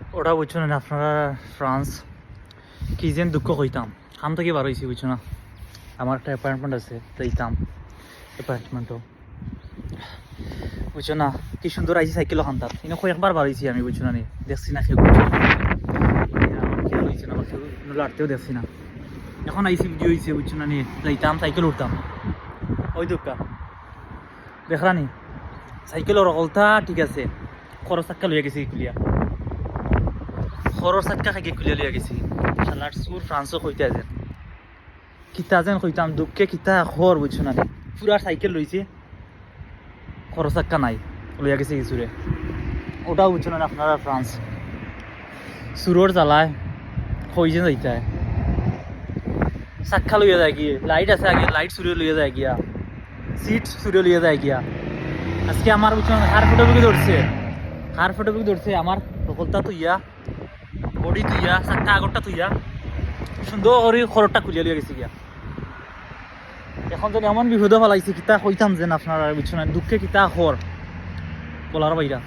ওটা বুঝছো না আপনারা ফ্রান্স কি যেন দুঃখ হইতাম খাম থেকে বার হয়েছি বুঝছো না আমার একটা অ্যাপার্টমেন্ট আছে যাইতাম অ্যাপার্টমেন্টও বুঝছো না কি সুন্দর আইসি সাইকেলও খান্তাম কিন্তু কয়েকবার বার হয়েছি আমি বুঝছো না নি দেখছি না কেউ আমার খেয়াল হয়েছে না কেউ লাড়তেও দেখছি না এখন আইসি ভিডিও হয়েছে বুঝছো না নি যাইতাম সাইকেল উঠতাম ওই দোকান দেখলা নি সাইকেলের অকলতা ঠিক আছে খরচ চাক্কা লইয়া গেছি খুলিয়া খরচ চাক্কা খাইকে খুলিয়া লইয়া গেছি শালার সুর ফ্রান্সও কইতে যেন কিতা যেন কইতাম দুঃখে কিতা খর বুঝছো না পুরা সাইকেল লইছে খরচ চাক্কা নাই লইয়া গেছে কিছুরে ওটাও বুঝছো না আপনারা ফ্রান্স সুরর জ্বালায় কইছে যাইতায় চাক্কা লইয়া যায় গিয়ে লাইট আছে আগে লাইট চুরিয়ে লইয়া যায় গিয়া সিট চুরিয়ে লইয়া যায় গিয়া আজকে আমার বুঝছো না হার ফটোবুকি ধরছে আমার সকলটা তুইয়া বডি তুইয়া চাক্কা আগরটা তুইয়া সুন্দর করে খরচটা খুলিয়া লিয়া গেছি গিয়া এখন যদি এমন বিপদে ফেলাইছে কিতা কইতাম যেন আপনারা বুঝছো না দুঃখে কিতা খর বলার বাইরা